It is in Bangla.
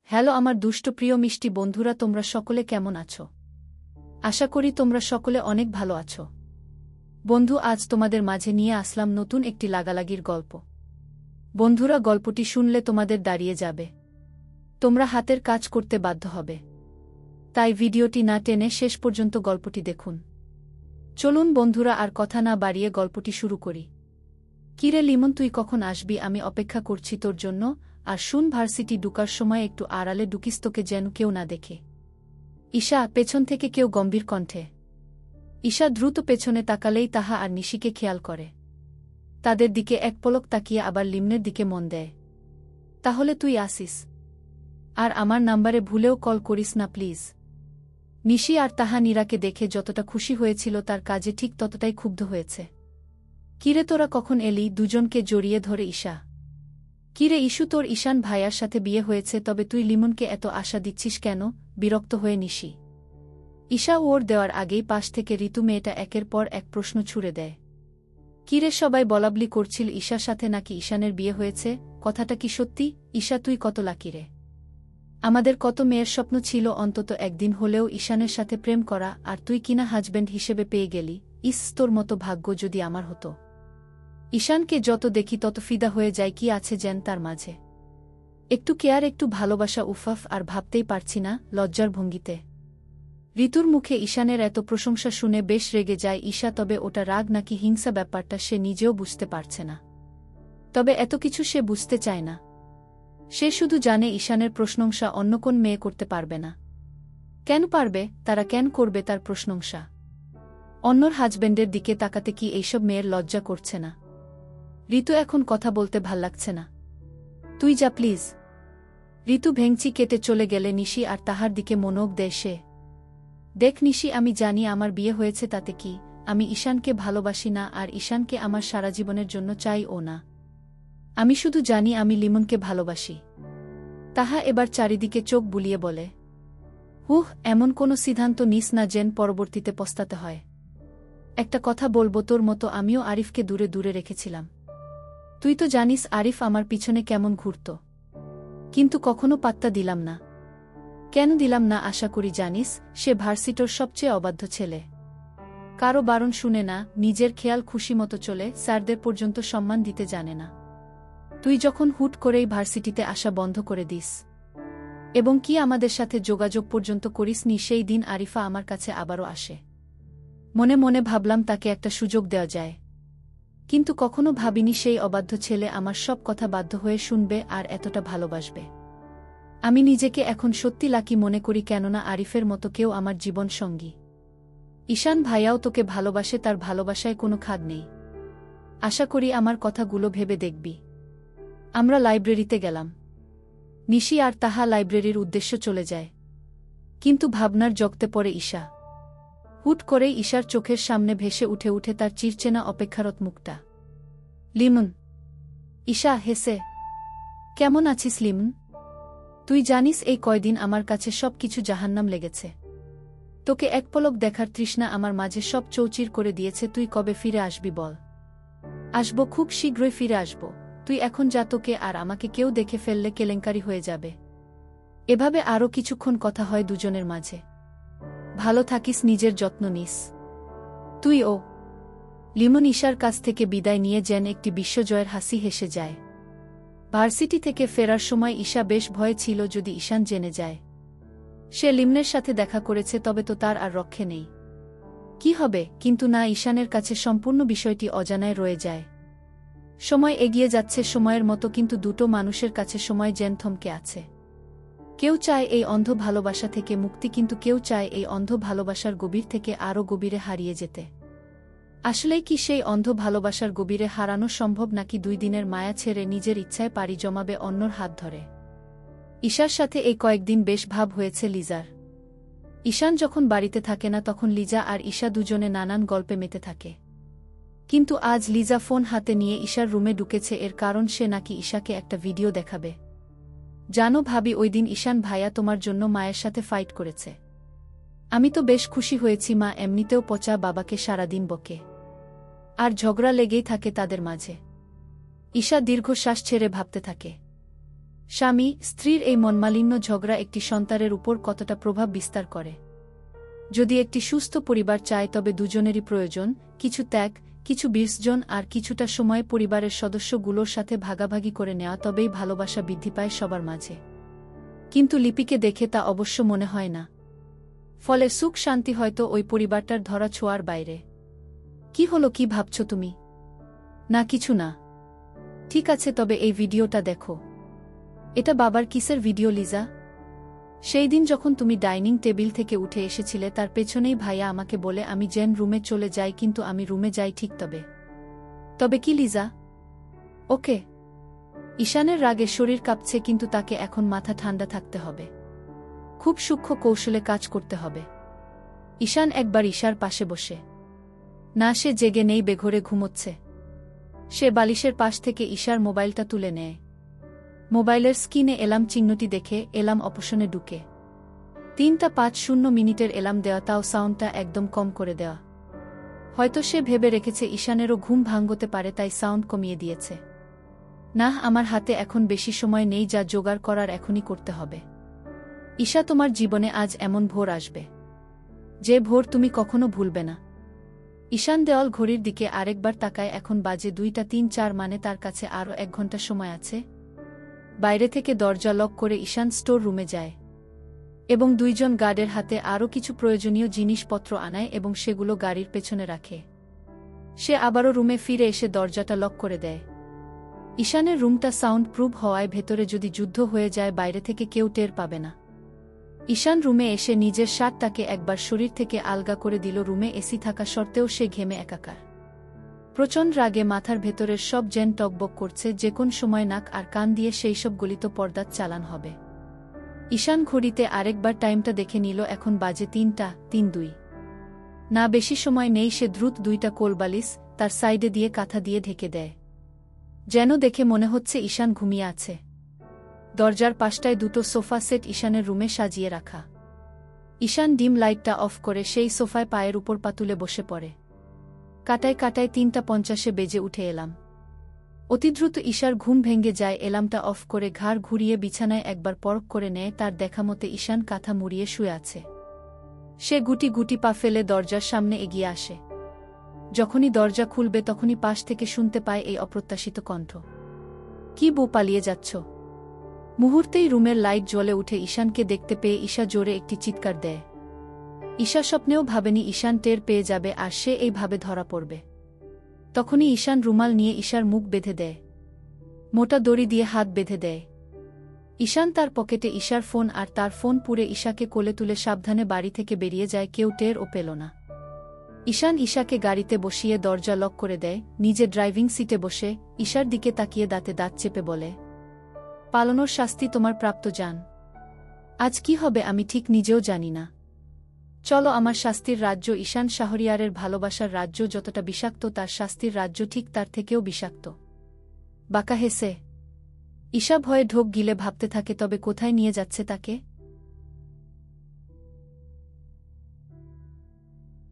হ্যালো আমার দুষ্ট প্রিয় মিষ্টি বন্ধুরা, তোমরা সকলে কেমন আছো? আশা করি তোমরা সকলে অনেক ভালো আছো। বন্ধু, আজ তোমাদের মাঝে নিয়ে আসলাম নতুন একটি লাগালাগির গল্প। বন্ধুরা, গল্পটি শুনলে তোমাদের দাঁড়িয়ে যাবে, তোমরা হাতের কাজ করতে বাধ্য হবে। তাই ভিডিওটি না টেনে শেষ পর্যন্ত গল্পটি দেখুন। চলুন বন্ধুরা, আর কথা না বাড়িয়ে গল্পটি শুরু করি। কিরে লিমন, তুই কখন আসবি? আমি অপেক্ষা করছি তোর জন্য। আর শুন, ভার্সিটি ঢুকার সময় একটু আড়ালে ঢুকিস, তোকে যেন কেউ না দেখে। ঈশা, পেছন থেকে কেউ গম্ভীর কণ্ঠে। ঈশা দ্রুত পেছনে তাকালেই তাহা আর নিশিকে খেয়াল করে। তাদের দিকে এক পলক তাকিয়ে আবার লিমনের দিকে মন দেয়। তাহলে তুই আসিস, আর আমার নাম্বারে ভুলেও কল করিস না প্লিজ। নিশি আর তাহা নীরাকে দেখে যতটা খুশি হয়েছিল, তার কাজে ঠিক ততটাই ক্ষুব্ধ হয়েছে। কিরে তোরা কখন এলি? দুজনকে জড়িয়ে ধরে ঈশা। কিরে ইস্যু, তোর ঈশান ভাইয়ার সাথে বিয়ে হয়েছে, তবে তুই লিমনকে এত আশা দিচ্ছিস কেন? বিরক্ত হয়ে নিশি। ঈশা ওর দেওয়ার আগেই পাশ থেকে ঋতু মেয়েটা একের পর এক প্রশ্ন ছুড়ে দেয়। কিরে, সবাই বলাবলি করছিল ঈশার সাথে নাকি ঈশানের বিয়ে হয়েছে, কথাটা কি সত্যি? ঈশা, তুই কত লাকি রে। আমাদের কত মেয়ের স্বপ্ন ছিল অন্তত একদিন হলেও ঈশানের সাথে প্রেম করা, আর তুই কিনা হাজব্যান্ড হিসেবে পেয়ে গেলি। ইস, তোর মতো ভাগ্য যদি আমার হতো। ঈশানকে যত দেখি তত ফিদা হয়ে যায়। কি আছে যেন তার মাঝে? একটু কেয়ার, একটু ভালোবাসা। উফাফ, আর ভাবতেই পারছি না। লজ্জার ভঙ্গিতে ঋতুর মুখে ঈশানের এত প্রশংসা শুনে বেশ রেগে যায় ঈশা, তবে ওটা রাগ নাকি হিংসা ব্যাপারটা সে নিজেও বুঝতে পারছে না। তবে এত কিছু সে বুঝতে চায় না। সে শুধু জানে ঈশানের প্রশংসা অন্য কোন মেয়ে করতে পারবে না। কেন পারবে? তারা কেন করবে তার প্রশংসা? অন্যর হাজব্যান্ডের দিকে তাকাতে কি এইসব মেয়ের লজ্জা করছে না? ঋতু, এখন কথা বলতে ভাল লাগছে না, তুই যা প্লিজ। ঋতু ভেংচি কেটে চলে গেলে নিশি আর তাহার দিকে মনোযোগ দেয় সে। দেখ নিশি, আমি জানি আমার বিয়ে হয়েছে, তাতে কি? আমি ঈশানকে ভালোবাসি না, আর ঈশানকে আমার সারা জীবনের জন্য চাই ও না। আমি শুধু জানি আমি লিমনকে ভালোবাসি। তাহা এবার চারিদিকে চোখ বুলিয়ে বলে, হুহ, এমন কোনো সিদ্ধান্ত নিস না যেন পরবর্তীতে পস্তাতে হয়। একটা কথা বলবো, তোর মতো আমিও আরিফকে দূরে দূরে রেখেছিলাম। তুই তো জানিস আরিফ আমার পিছনে কেমন ঘুরত, কিন্তু কখনো পাত্তা দিলাম না। কেন দিলাম না আশা করি জানিস? সে ভার্সিটির সবচেয়ে অবাধ্য ছেলে। কারো বারণ শুনে না, নিজের খেয়াল খুশি মতো চলে, স্যারদের পর্যন্ত সম্মান দিতে জানে না। তুই যখন হুট করেই ভার্সিটিতে আসা বন্ধ করে দিস, এবং কি আমাদের সাথে যোগাযোগ পর্যন্ত করিস নি, সেই দিন আরিফা আমার কাছে আবারও আসে। মনে মনে ভাবলাম তাকে একটা সুযোগ দেওয়া যায়, কিন্তু কখনো ভাবিনি সেই অবাধ্য ছেলে আমার সব কথা বাধ্য হয়ে শুনবে আর এতটা ভালোবাসবে। আমি নিজেকে এখন সত্যি লাকি মনে করি, কেননা আরিফের মতো কেউ আমার জীবন সঙ্গী। ঈশান ভাইয়াও তোকে ভালোবাসে, তার ভালোবাসায় কোনো খাদ নেই। আশা করি আমার কথাগুলো ভেবে দেখবি। আমরা লাইব্রেরিতে গেলাম। নিশি আর তাহা লাইব্রেরির উদ্দেশ্য চলে যায়, কিন্তু ভাবনার জগতে পড়ে ঈশা। হুট করেই ঈশার চোখের সামনে ভেসে উঠে তার চিরচেনা অপেক্ষারত মুখটা। লিমন। ঈশা হেসে, কেমন আছিস লিমন? তুই জানিস এই কয়দিন আমার কাছে সব কিছু জাহান্নাম লেগেছে। তোকে এক পলক দেখার তৃষ্ণা আমার মাঝে সব চৌচির করে দিয়েছে। তুই কবে ফিরে আসবি বল? আসবো, খুব শীঘ্রই ফিরে আসবো। তুই এখন যা, তোকে আর আমাকে কেউ দেখে ফেললে কেলেঙ্কারি হয়ে যাবে। এভাবে আরও কিছুক্ষণ কথা হয় দুজনের মাঝে। ভালো থাকিস, নিজের যত্ন নিস। তুই ও। লিমন ঈশার কাছ থেকে বিদায় নিয়ে যেন একটি বিশ্বজয়ের হাসি হেসে যায়। ভার্সিটি থেকে ফেরার সময় ঈশা বেশ ভয়ে ছিল, যদি ঈশান জেনে যায় সে লিমনের সাথে দেখা করেছে, তবে তো তার আর রক্ষে নেই। কি হবে? কিন্তু না, ঈশানের কাছে সম্পূর্ণ বিষয়টি অজানায় রয়ে যায়। সময় এগিয়ে যাচ্ছে সময়ের মতো, কিন্তু দুটো মানুষের কাছে সময় যেন থমকে আছে। কেউ চায় এই অন্ধ ভালোবাসা থেকে মুক্তি, কিন্তু কেউ চায় এই অন্ধ ভালোবাসার গভীর থেকে আরও গভীরে হারিয়ে যেতে। আসলেই কি সেই অন্ধ ভালোবাসার গভীরে হারানো সম্ভব, নাকি দুই দিনের মায়া ছেড়ে নিজের ইচ্ছায় পাড়ি জমাবে অন্যর হাত ধরে? ঈশার সাথে এই কয়েকদিন বেশ ভাব হয়েছে লিজার। ঈশান যখন বাড়িতে থাকে না, তখন লিজা আর ঈশা দুজনে নানান গল্পে মেতে থাকে। কিন্তু আজ লিজা ফোন হাতে নিয়ে ঈশার রুমে ঢুকেছে, এর কারণ সে নাকি ঈশাকে একটা ভিডিও দেখাবে। জানো ভাবি, ওই দিন ঈশান ভাইয়া তোমার জন্য মায়ের সাথে ফাইট করেছে। আমি তো বেশ খুশি হয়েছি, মা এমনিতেও পচা বাবাকে সারাদিন বকে, আর ঝগড়া লেগেই থাকে তাদের মাঝে। ঈশা দীর্ঘশ্বাস ছেড়ে ভাবতে থাকে। স্বামী স্ত্রীর এই মনমালিন্য ঝগড়া একটি সন্তানের উপর কতটা প্রভাব বিস্তার করে। যদি একটি সুস্থ পরিবার চায় তবে দুজনেরই প্রয়োজন কিছু ত্যাগ, কিছু বিসর্জন আর কিছুটা সময় পরিবারের সদস্যগুলোর সাথে ভাগাভাগি করে নেওয়া, তবেই ভালোবাসা বৃদ্ধি পায় সবার মাঝে। কিন্তু লিপিকে দেখে তা অবশ্য মনে হয় না। ফলে সুখ শান্তি হয়তো ওই পরিবারটার ধরা ছোঁয়ার বাইরে। কি হলো, কি ভাবছ তুমি? না কিছু না। ঠিক আছে, তবে এই ভিডিওটা দেখো। এটা বাবার কিসের ভিডিও লিজা? সেই দিন যখন তুমি ডাইনিং টেবিল থেকে উঠে এসেছিলে তার পেছনেই ভাইয়া আমাকে বলে আমি যেন রুমে চলে যাই, কিন্তু আমি রুমে যাই ঠিক তবে কি লিজা? ওকে। ঈশানের রাগে শরীর কাঁপছে, কিন্তু তাকে এখন মাথা ঠান্ডা থাকতে হবে। খুব সূক্ষ্ম কৌশলে কাজ করতে হবে। ঈশান একবার ঈশার পাশে বসে। না, সে জেগে নেই, বেঘোরে ঘুমোচ্ছে। সে বালিশের পাশ থেকে ঈশার মোবাইলটা তুলে নেয়। মোবাইলের স্ক্রিনে এলার্ম চিহ্নটি দেখে এলার্ম অপশনে ঢুকে 3:05 এলার্ম দেওয়া, তাও সাউন্ডটা একদম কম করে দেওয়া। হয়তো সে ভেবে রেখেছে ঈশানেরও ঘুম ভাঙতে পারে, তাই সাউন্ড কমিয়ে দিয়েছে। না, আমার হাতে এখন বেশি সময় নেই, যা জোগাড় করার এখনই করতে হবে। ঈশা, তোমার জীবনে আজ এমন ভোর আসবে যে ভোর তুমি কখনো ভুলবে না। ঈশান দেওয়াল ঘড়ির দিকে আরেকবার তাকায়। এখন বাজে 2:03, মানে তার কাছে আরও 1 ঘন্টা সময় আছে। বাইরে থেকে দরজা লক করে ঈশান স্টোর রুমে যায় এবং 2 জন গার্ডের হাতে আরও কিছু প্রয়োজনীয় জিনিসপত্র আনায় এবং সেগুলো গাড়ির পেছনে রাখে। সে আবারও রুমে ফিরে এসে দরজাটা লক করে দেয়। ঈশানের রুমটা সাউন্ড প্রুফ হওয়ায় ভেতরে যদি যুদ্ধ হয়ে যায় বাইরে থেকে কেউ টের পাবে না। ঈশান রুমে এসে নিজের শার্টটাকে একবার শরীর থেকে আলগা করে দিল। রুমে এসি থাকা সত্ত্বেও সে ঘেমে একাকার। প্রচণ্ড রাগে মাথার ভেতরের সব জেন টকবক করছে, যে কোন সময় নাক আর কান দিয়ে সেই সব গলিত পর্দার চালান হবে। ঈশান ঘড়িতে আরেকবার টাইমটা দেখে নিল। এখন বাজে 3:02। না, বেশি সময় নেই। সে দ্রুত 2টা কোলবালিশ তার সাইডে দিয়ে কাঁথা দিয়ে ঢেকে দেয়, যেন দেখে মনে হচ্ছে ঈশান ঘুমিয়ে আছে। দরজার পাশটায় 2টো সোফা সেট ঈশানের রুমে সাজিয়ে রাখা। ঈশান ডিম লাইটটা অফ করে সেই সোফায় পায়ের উপর পা তুলে বসে পড়ে। কাটায় কাটায় 3:50 বেজে উঠে এলাম। অতিদ্রুত ঈশার ঘুম ভেঙে যায়। এলার্মটা অফ করে ঘাড় ঘুরিয়ে বিছানায় একবার পরখ করে নেয়। তার দেখামতে ঈশান কাঁথা মুড়িয়ে শুয়ে আছে। সে গুটি গুটি পা ফেলে দরজার সামনে এগিয়ে আসে। যখনই দরজা খুলবে তখনই পাশ থেকে শুনতে পায় এই অপ্রত্যাশিত কণ্ঠ। কি বউ, পালিয়ে যাচ্ছ? মুহূর্তেই রুমের লাইট জ্বলে উঠে। ঈশানকে দেখতে পেয়ে ঈশা জোরে একটি চিৎকার দেয়। ঈশা স্বপ্নেও ভাবেনি ঈশান টের পেয়ে যাবে আর সে এইভাবে ধরা পড়বে। তখনই ঈশান রুমাল নিয়ে ঈশার মুখ বেঁধে দেয়, মোটা দড়ি দিয়ে হাত বেঁধে দেয়। ঈশান তার পকেটে ঈশার ফোন আর তার ফোন পুড়ে ঈশাকে কোলে তুলে সাবধানে বাড়ি থেকে বেরিয়ে যায়। কেউ টেরও পেল না। ঈশান ঈশাকে গাড়িতে বসিয়ে দরজা লক করে দেয়। নিজে ড্রাইভিং সিটে বসে ঈশার দিকে তাকিয়ে দাঁতে দাঁত চেপে বলে, পালানোর শাস্তি তোমার প্রাপ্ত জান। আজ কি হবে আমি ঠিক নিজেও জানি না। চলো আমার শাস্তির রাজ্য। ঈশান শাহরিয়ারের ভালোবাসার রাজ্য যতটা বিষাক্ত, তার শাস্তির রাজ্য ঠিক তার থেকেও বিষাক্ত। বাঁকা হেসে ঈশা ভয়ে ঢোক গিলে ভাবতে থাকে, তবে কোথায় নিয়ে যাচ্ছে তাকে?